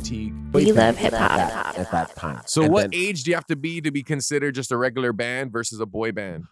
fatigue. We love hip hop at that time. So And what then- age do you have to be considered just a regular band versus a boy band?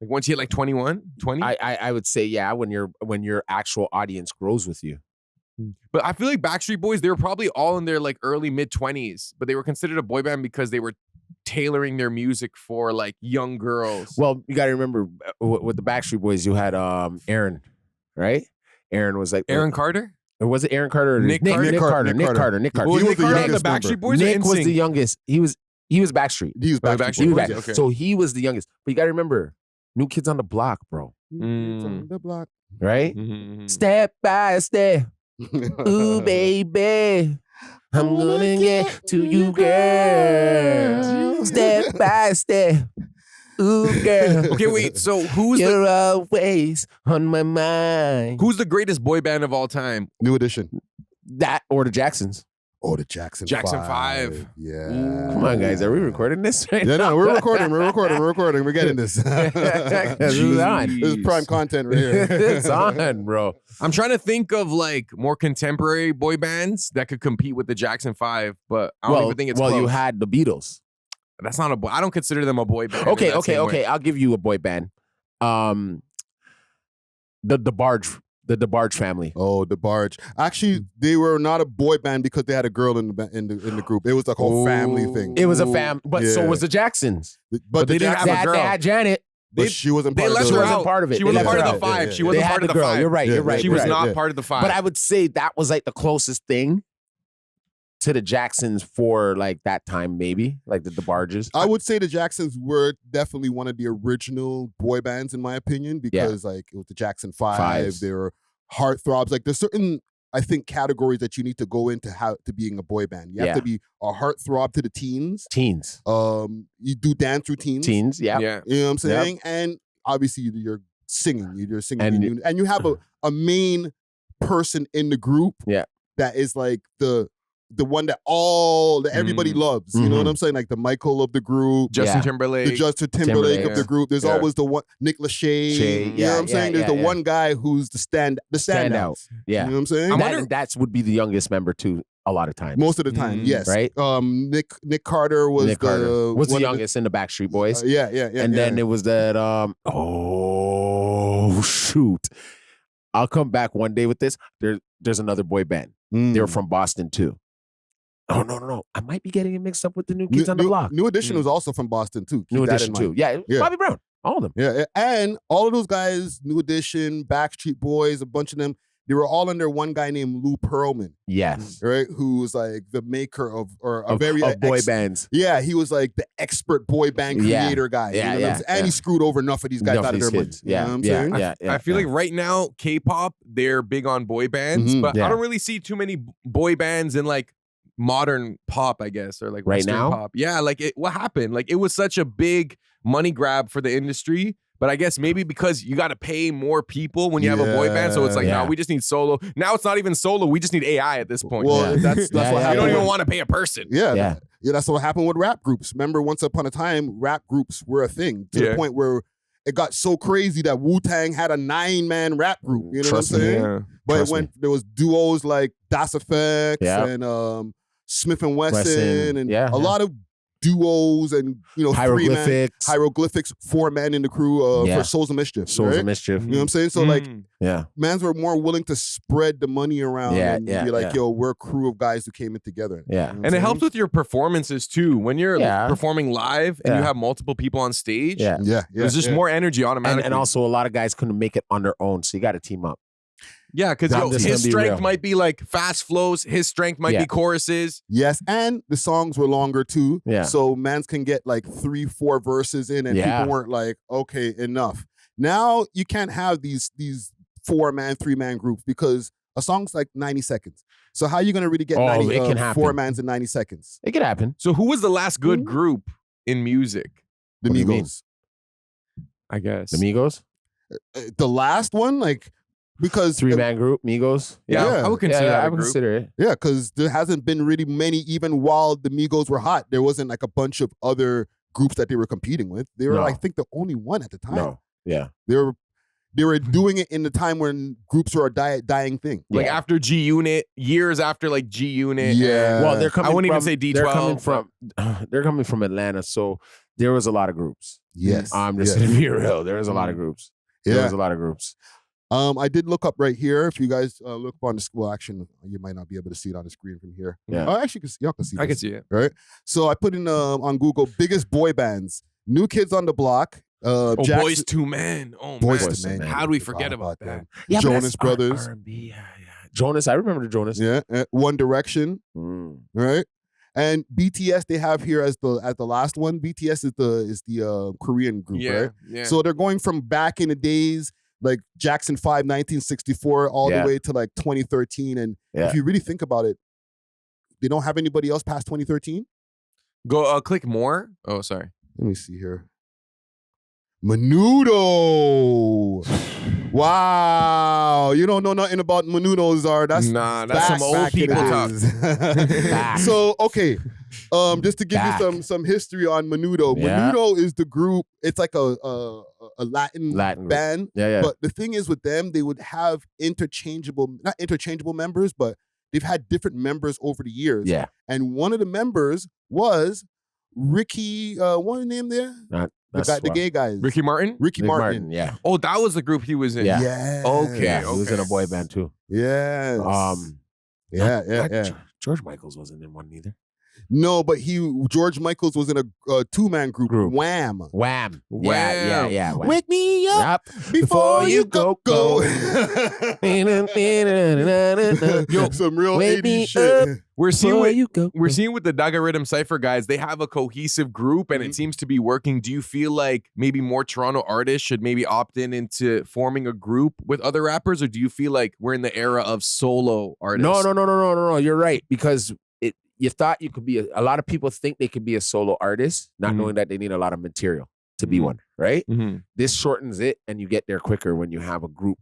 Like once you hit like 21, 20? I would say, yeah, when your actual audience grows with you. But I feel like Backstreet Boys, they were probably all in their like early mid-20s, but they were considered a boy band because they were tailoring their music for like young girls. Well, you got to remember with the Backstreet Boys, you had Aaron, right? Aaron was like Aaron Carter? Or was it Aaron Carter? Or Nick Carter. Carter? Nick Carter. Nick Carter. Nick Carter. Was He Nick was the Carter on the youngest member. Backstreet Boys or Nick was NSYNC? the youngest. He was Backstreet. He was Backstreet Backstreet He was Boys, back. okay. So he was the youngest. But you got to remember, New Kids on the Block, bro. On the block. Right? Mhm. Step by step. Ooh, baby. I'm gonna get to you, girl. Step by step. Ooh, girl. Okay, wait. So who's You're always on my mind. the greatest boy band of all time? New Edition. That or the Jacksons. Oh, the Jackson Jackson 5. Five. Yeah. Come on, guys. Are we recording this right Yeah, now? no, we're recording. We're getting this. This is on. This is prime content right here. It's on, bro. I'm trying to think of like more contemporary boy bands that could compete with the Jackson 5, but I don't even think it's close. you had the Beatles. That's not a boy. I don't consider them a boy band. Okay, in that okay, same way. okay. I'll give you a boy band. The DeBarge family. Oh, the Barge. Actually, they were not a boy band because they had a girl in the group. It was like a whole family thing. It was a fam, but so Yeah. was the Jacksons. But they the didn't have Jackson, a They girl. had Janet. but she wasn't part They of left the her wasn't out. part of it. She They wasn't left part her of out. the 5. Yeah, She yeah. wasn't They part had of the the girl. 5. You're right. You're right. She you're was right. not yeah. part of the 5. But I would say that was like the closest thing to the Jacksons for like that time, maybe like the DeBarges. I would say the Jacksons were definitely one of the original boy bands, in my opinion, because like it was the Jackson 5. Fives. They were heartthrobs. Like there's certain, I think, categories that you need to go into to being a boy band. You have to be a heartthrob to the teens. Teens. You do dance routines. Teens. Yeah. Yeah. You know what I'm saying? And obviously you're singing. You're singing. And you have a main person in the group that is like the one that everybody loves. You know what I'm saying? Like the Michael of the group. Justin Timberlake. The Justin Timberlake of the group. There's Yeah. always the one, Nick Lachey. You know what I'm saying? There's the one guy who's the standout. Yeah. You know what I'm saying? That would be the youngest member too a lot of times. Most of the time, yes. Right? Nick Carter was Nick Carter was the one of youngest in the Backstreet Boys. yeah. And then it was that oh shoot. I'll come back one day with this. There's another boy band. They were from Boston too. Oh no. I might be getting it mixed up with the New Kids on the Block. New Edition was also from Boston too. Keep New that Edition in mind. too. Yeah, Bobby Brown. All of them. Yeah, and all of those guys, New Edition, Backstreet Boys, a bunch of them, they were all under one guy named Lou Pearlman, Yes. right? Who was like the maker of boy bands. Yeah, he was like the expert boy band creator guy. Yeah, you know what I'm saying? And he screwed over enough of these guys out of their money. You know what I'm saying? I feel like right now, K-pop, they're big on boy bands, but I don't really see too many boy bands in like modern pop, I guess, or like Right Western now? pop. Yeah, like what happened? Like it was such a big money grab for the industry. But I guess maybe because you got to pay more people when you have a boy band, so it's like, no, we just need solo. Now it's not even solo; we just need AI at this point. Well, that's what happened. You don't even want to pay a person. Yeah, that's what happened with rap groups. Remember, once upon a time, rap groups were a thing to the point where it got so crazy that Wu-Tang had a 9-man rap group. You know what I'm saying? Yeah. But there was duos like Das Effects and Smith and Wesson and a lot of duos and hieroglyphics, 4-man in the crew for Souls of Mischief. Souls of Mischief. You know what I'm saying? So mans were more willing to spread the money around and be like, yo, we're a crew of guys who came in together. Yeah. And it helps with your performances too. When you're performing live and you have multiple people on stage, there's just more energy automatically. And also a lot of guys couldn't make it on their own, so you got to team up. Yeah, because his strength might be like fast flows. His strength might be choruses. Yes, and the songs were longer too. Yeah. So mans can get like 3-4 verses in, and people weren't like, okay, enough. Now you can't have these 4-man, 3-man groups because a song's like 90 seconds. So how are you gonna really get 4 mans in 90 seconds? It could happen. So who was the last good group in music? The Migos. I guess. The Migos? The last one, like. Because 3-man group, Migos. Yeah, I would consider that I would consider it. Yeah, because there hasn't been really many, even while the Migos were hot, there wasn't like a bunch of other groups that they were competing with. They were, I think, the only one at the time. No, yeah. They they were doing it in the time when groups were a dying thing. Like after G Unit, years after like G Unit. Yeah. Well, they're coming. I wouldn't from, even say D12. They're coming from Atlanta, so there was a lot of groups. Yes. I'm just gonna be real. There was a lot of groups. There was a lot of groups. I did look up right here. If you guys look up on the school action, you might not be able to see it on the screen from here. Yeah. Oh, actually, y'all can see. I can see it. Right. So I put in on Google biggest boy bands. New Kids on the Block. Boys to Men. Oh, Boys to Men. How do we forget about that? Yeah, Jonas Brothers. R&B, yeah. Jonas, I remember the Jonas. Yeah. One Direction. Right. And BTS they have here as the last one. BTS is the Korean group, right? Yeah. So they're going from back in the days like Jackson 5, 1964, all the way to like 2013. And if you really think about it, they don't have anybody else past 2013. Go click more. Oh, sorry. Let me see here. Menudo. Wow. You don't know nothing about Menudo, Czar. That's some old people talk. So, okay. Just to give you some history on Menudo. Yeah. Menudo is the group. It's like a Latin band. Yeah. But the thing is with them, they would have not interchangeable members, but they've had different members over the years. Yeah. And one of the members was Ricky, what was his name there? The gay guys. Ricky Martin? Ricky Martin. Yeah. Oh, that was the group he was in. Yeah. Yes. Okay. Yeah, he was in a boy band too. Yes. Yeah. George Michaels wasn't in one either. No, but George Michaels was in a two-man group. Wham. Wham. Wham. Yeah. Wham. Wake me up before you go. Yo, some real Wake 80s me shit. We're seeing go. We're seeing with the Daga Rhythm Cypher guys, they have a cohesive group and it seems to be working. Do you feel like maybe more Toronto artists should maybe opt into forming a group with other rappers, or do you feel like we're in the era of solo artists? No. You're right, because you thought you could be a lot of people think they could be a solo artist, not knowing that they need a lot of material to be one, right? This shortens it and you get there quicker when you have a group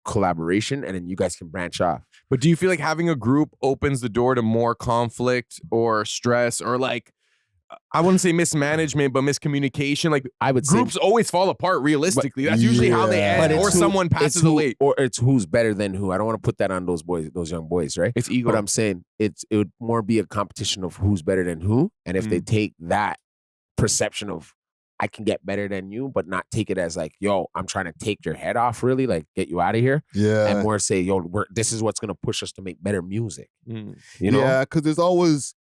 collaboration and then you guys can branch off. But do you feel like having a group opens the door to more conflict or stress or like, I wouldn't say mismanagement, but miscommunication? Like I would groups say, always fall apart realistically. That's usually how they end, or someone passes away. Or it's who's better than who. I don't want to put that on those young boys, right? It's ego. But I'm saying it would more be a competition of who's better than who. And if they take that perception of I can get better than you, but not take it as like, yo, I'm trying to take your head off, really, like get you out of here. Yeah. And more say, yo, this is what's going to push us to make better music. You know? Yeah, because there's always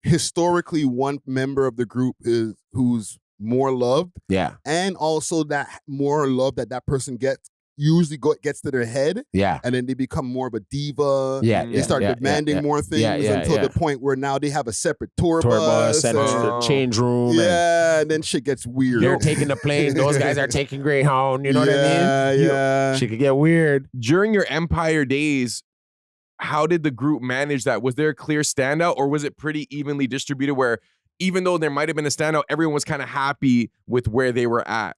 historically one member of the group who's more loved. Yeah. And also that more love that person gets usually gets to their head. Yeah. And then they become more of a diva. Yeah. They start demanding more things until the point where now they have a separate tour bus and change room. Yeah. And then shit gets weird. They're taking the plane. Those guys are taking Greyhound. You know what I mean? Yeah. Shit could get weird. During your Empire days, how did the group manage that? Was there a clear standout, or was it pretty evenly distributed where even though there might have been a standout, everyone was kind of happy with where they were at?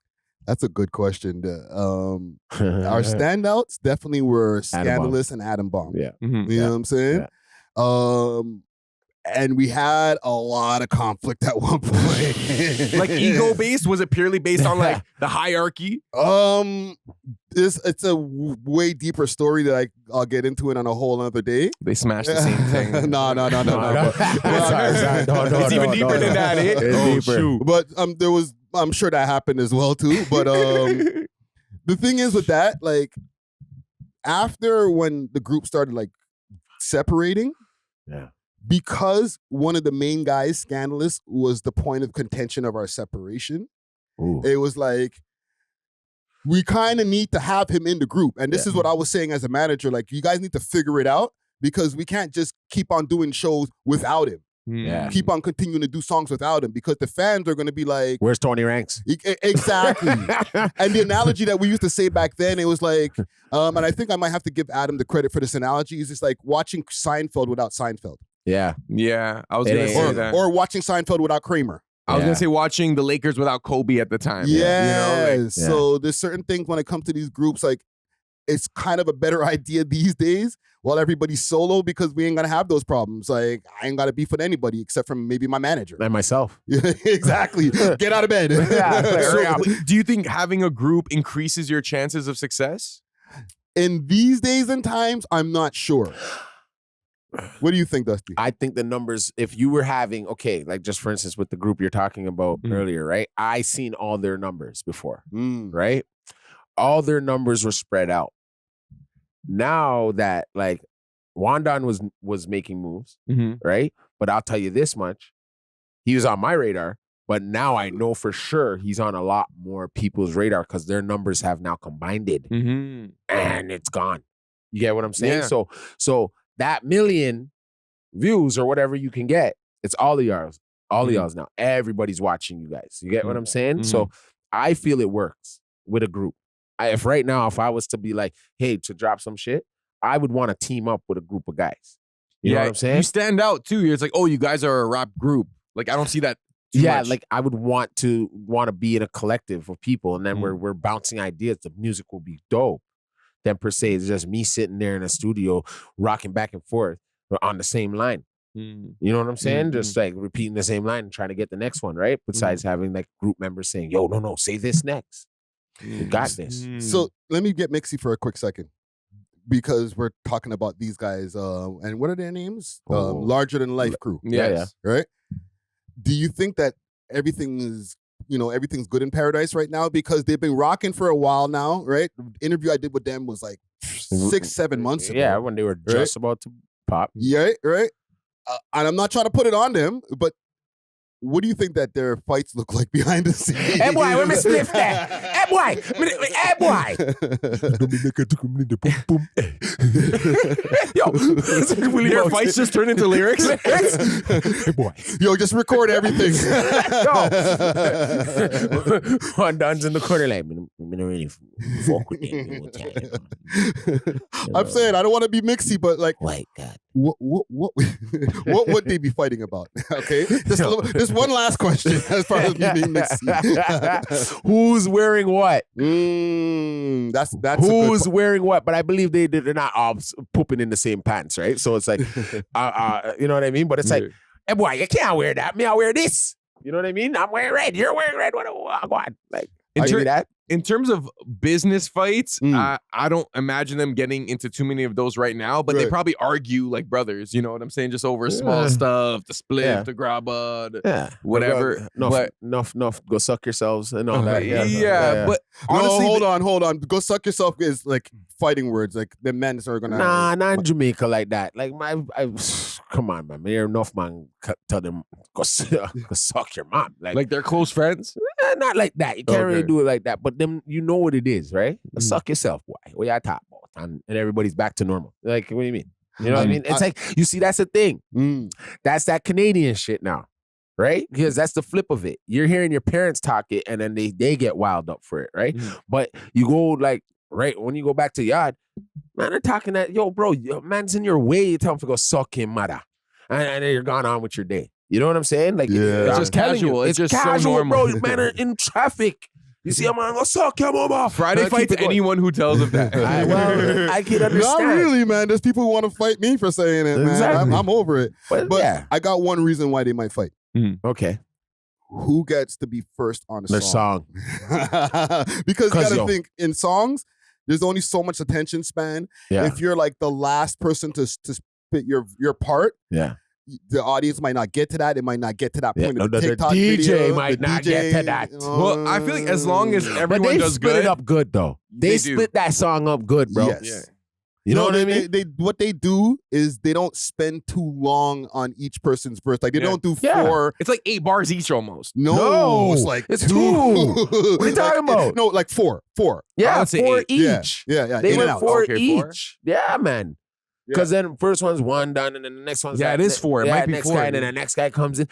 That's a good question. Our standouts definitely were Scandalous and Atom Bomb. Yeah. You know what I'm saying? Yeah. And we had a lot of conflict at one point. Like ego based? Was it purely based on like the hierarchy? It's a way deeper story that I'll get into it on a whole other day. They smashed the same thing. No. It's even deeper than that. It's deeper. Shoot. But I'm sure that happened as well too. But the thing is with that, like after when the group started like separating, because one of the main guys, Scandalous, was the point of contention of our separation. It was like, we kind of need to have him in the group. And this is what I was saying as a manager, like, you guys need to figure it out because we can't just keep on doing shows without him. Yeah. Keep on continuing to do songs without him because the fans are going to be like, where's Tony Ranks? Exactly. And the analogy that we used to say back then, it was like, and I think I might have to give Adam the credit for this analogy, is it's like watching Seinfeld without Seinfeld. Yeah. I was going to say that. Or watching Seinfeld without Kramer. I was going to say watching the Lakers without Kobe at the time. Yeah. You know, like, so there's certain things when it comes to these groups, like it's kind of a better idea these days while everybody's solo because we ain't gonna have those problems. Like I ain't gotta beef with anybody except for maybe my manager. And myself. Exactly. Get out of bed. So, do you think having a group increases your chances of success? In these days and times, I'm not sure. What do you think, Dusty? I think the numbers, if you were having, okay, like just for instance with the group you're talking about earlier, right? I seen all their numbers before, right? All their numbers were spread out. Now that like Wandon was making moves, right? But I'll tell you this much, he was on my radar, but now I know for sure he's on a lot more people's radar because their numbers have now combined and it's gone. You get what I'm saying? Yeah. So that million views or whatever you can get, it's all of y'all's. All of y'all's now. Everybody's watching you guys. You get what I'm saying? So I feel it works with a group. If I was to be like, hey, to drop some shit, I would want to team up with a group of guys. You know what I'm saying? You stand out too. It's like, oh, you guys are a rap group. Like I don't see that too much. Like I would want to be in a collective of people, and then we're bouncing ideas. The music will be dope. Then per se, it's just me sitting there in a studio rocking back and forth on the same line. You know what I'm saying? Just like repeating the same line and trying to get the next one, right? Besides having like group members saying, yo, no, say this next. You got this. So let me get Mixie for a quick second. Because we're talking about these guys, and what are their names? Larger Than Life crew. Yeah. Right? Do you think that everything's good in paradise right now? Because they've been rocking for a while now, right? The interview I did with them was like 6-7 months ago. Yeah, when they were just about to pop. Yeah, right? And I'm not trying to put it on them, but what do you think that their fights look like behind the scenes? Hey boy, let me sniff that. Hey boy. Yo, will your fights just turn into lyrics? Hey boy. Yo, just record everything. Wandon's in the corner like, I'm gonna really fuck with them. I'm saying I don't want to be mixy, but like, White God. What would they be fighting about? Okay, just one last question as far as me being mixy. Who's wearing what? That's who's wearing what? But I believe they're not all pooping in the same pants, right? So it's like, you know what I mean? But it's like, hey boy, you can't wear that. Me, I wear this. You know what I mean? I'm wearing red. You're wearing red. What? Like, in terms of business fights, I don't imagine them getting into too many of those right now, but they probably argue like brothers, you know what I'm saying? Just over small stuff, the split, the grabba, whatever. Enough, go suck yourselves and all that. But honestly, hold on. Go suck yourself is like fighting words. Like the men are gonna not in Jamaica like that. Like come on, man. There enough man tell them go suck your mom. Like they're close friends? Not like that. You can't really do it like that. But then you know what it is, right? Suck yourself, boy. What y'all talk about? And everybody's back to normal. Like, what do you mean? You know what I mean? It's like, you see, that's the thing. That's that Canadian shit now, right? Because that's the flip of it. You're hearing your parents talk it, and then they get wild up for it, right? But you go like, right, when you go back to yard, man, they're talking that, yo, bro, man's in your way. You tell him to go suck him, mother. And then you're gone on with your day. You know what I'm saying? Like, it's just casual. It's just casual, so normal. bro. Man, are in traffic. You see, I'm gonna suck your mama. Friday fights anyone who tells him that. I can understand. Not really, man. There's people who want to fight me for saying it, man. Exactly. I'm over it. But I got one reason why they might fight. Okay. Who gets to be first on Their song? Because you gotta think, in songs, there's only so much attention span. Yeah. If you're like the last person to spit your part, the audience might not get to that. It might not get to that point of the TikTok DJ video. might not get to that. Well, I feel like as long as everyone does good. They split it up good, though. They split that song up good, bro. Yes. Yeah. You know what I mean? What they do is they don't spend too long on each person's verse. Like they don't do 4. It's like 8 bars each almost. No, it's like it's 2. What are you talking about? No, like 4. Yeah, I'd say 4 8. each. Yeah. They went 4 Okay, each. 4? Yeah, man. Because then first one's one done, and then the next one's it is 4. It might be next 4. guy, and then the next guy comes in.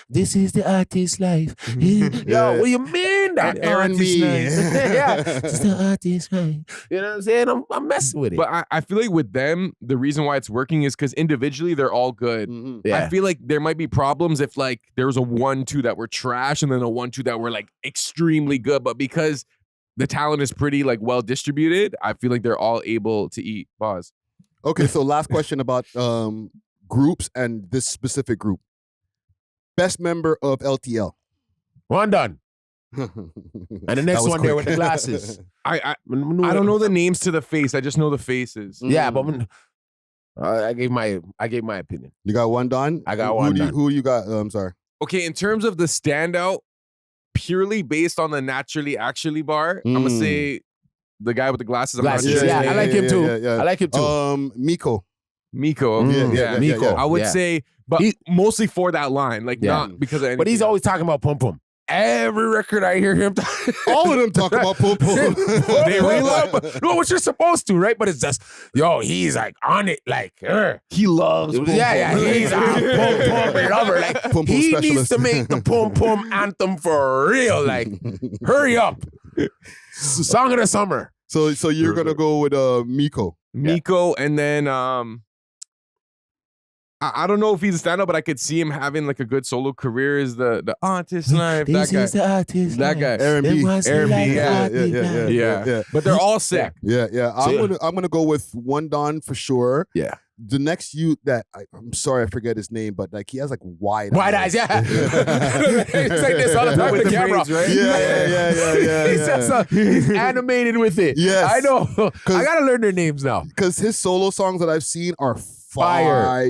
This is the artist's life. Yo, what do you mean that R&B? Yeah, it's the artist's life. You know what I'm saying? I'm messing with it. But I feel like with them, the reason why it's working is because individually they're all good. I feel like there might be problems if like there was a 1-2 that were trash and then a 1-2 that were like extremely good. But because the talent is pretty like well distributed, I feel like they're all able to eat. Pause. Okay, so last question about groups and this specific group. Best member of LTL. One done. And the next one there with the glasses. I don't know the names to the face. I just know the faces. Yeah, but I gave my opinion. You got one done? I got one done. Who you got? I'm sorry. Okay, in terms of the standout, purely based on the naturally actually bar, I'm gonna say the guy with the glasses. I like him too. I like him too. Miko. Miko. I would say, but mostly for that line, like not because of anything. But he's always talking about Pum Pum. Every record I hear him, all of them talk about Pum Pum. They really love, no, what you're supposed to, right? But it's just, he's like on it, like he loves. Pum Pum. He's a Pum Pum lover. Like Pum Pum he specialist. Needs to make the Pum Pum anthem for real. Like, hurry up, song of the summer. So you're gonna go with Miko. And then I don't know if he's a stand-up, but I could see him having like a good solo career. Is the artist life? This is the artist that guy, R&B, yeah. But they're all sick. Yeah. I'm gonna go with One Don for sure. Yeah. The next that I'm sorry I forget his name, but like he has like wide eyes. Yeah. It's like this all the time with the camera, braids, right? Yeah. He's animated with it. Yes, I know. I gotta learn their names now because his solo songs that I've seen are fire.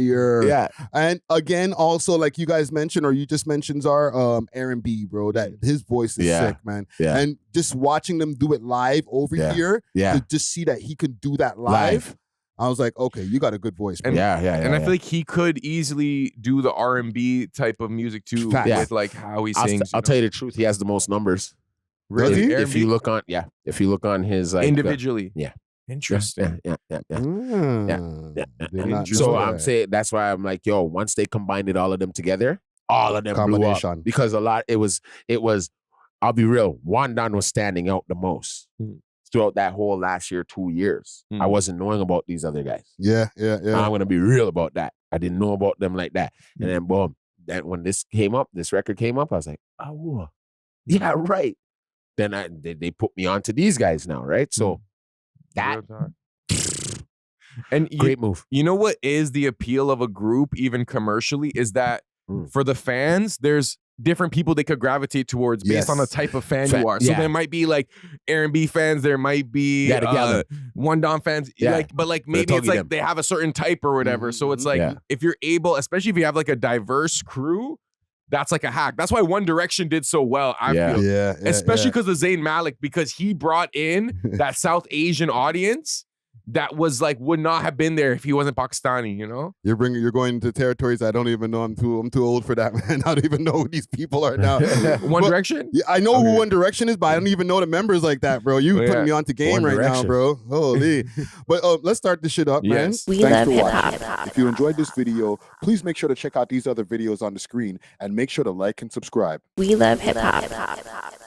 Yeah. And again, also like you guys mentioned, or you just mentioned our R&B, bro, that his voice is sick, man. Yeah. And just watching them do it live over here, to just see that he can do that live. I was like, okay, you got a good voice, bro. And, I feel like he could easily do the R&B type of music too, with like how he sings. I'll tell you the truth, he has the most numbers. Really? If you look on his like individually. Interesting. Yeah. So I'm saying that's why I'm like, once they combined all of them together, all of them blew up. Because it was I'll be real, One Don was standing out the most throughout that whole last year, 2 years. I wasn't knowing about these other guys. Yeah. I'm gonna be real about that. I didn't know about them like that. And then boom, that when this record came up, I was like, oh, yeah, right. Then they put me on to these guys now, right? So that and great move. You know what is the appeal of a group, even commercially, is that for the fans, there's different people they could gravitate towards based on the type of fan you are. So there might be like R&B fans, there might be One Don fans, but maybe it's like they have a certain type or whatever. So it's like if you're able, especially if you have like a diverse crew, that's like a hack. That's why One Direction did so well, I feel. Especially because of Zayn Malik, because he brought in that South Asian audience that was like would not have been there if he wasn't Pakistani, you know? You're going to territories I don't even know. I'm too old for that, man. I don't even know who these people are now. One Direction? Yeah, I know who One Direction is, but I don't even know the members like that, bro. You putting me on to game One Direction. Now, bro. Holy. But let's start this shit up, man. Thanks for watching. If you enjoyed this video, please make sure to check out these other videos on the screen and make sure to like and subscribe. We love hip hop.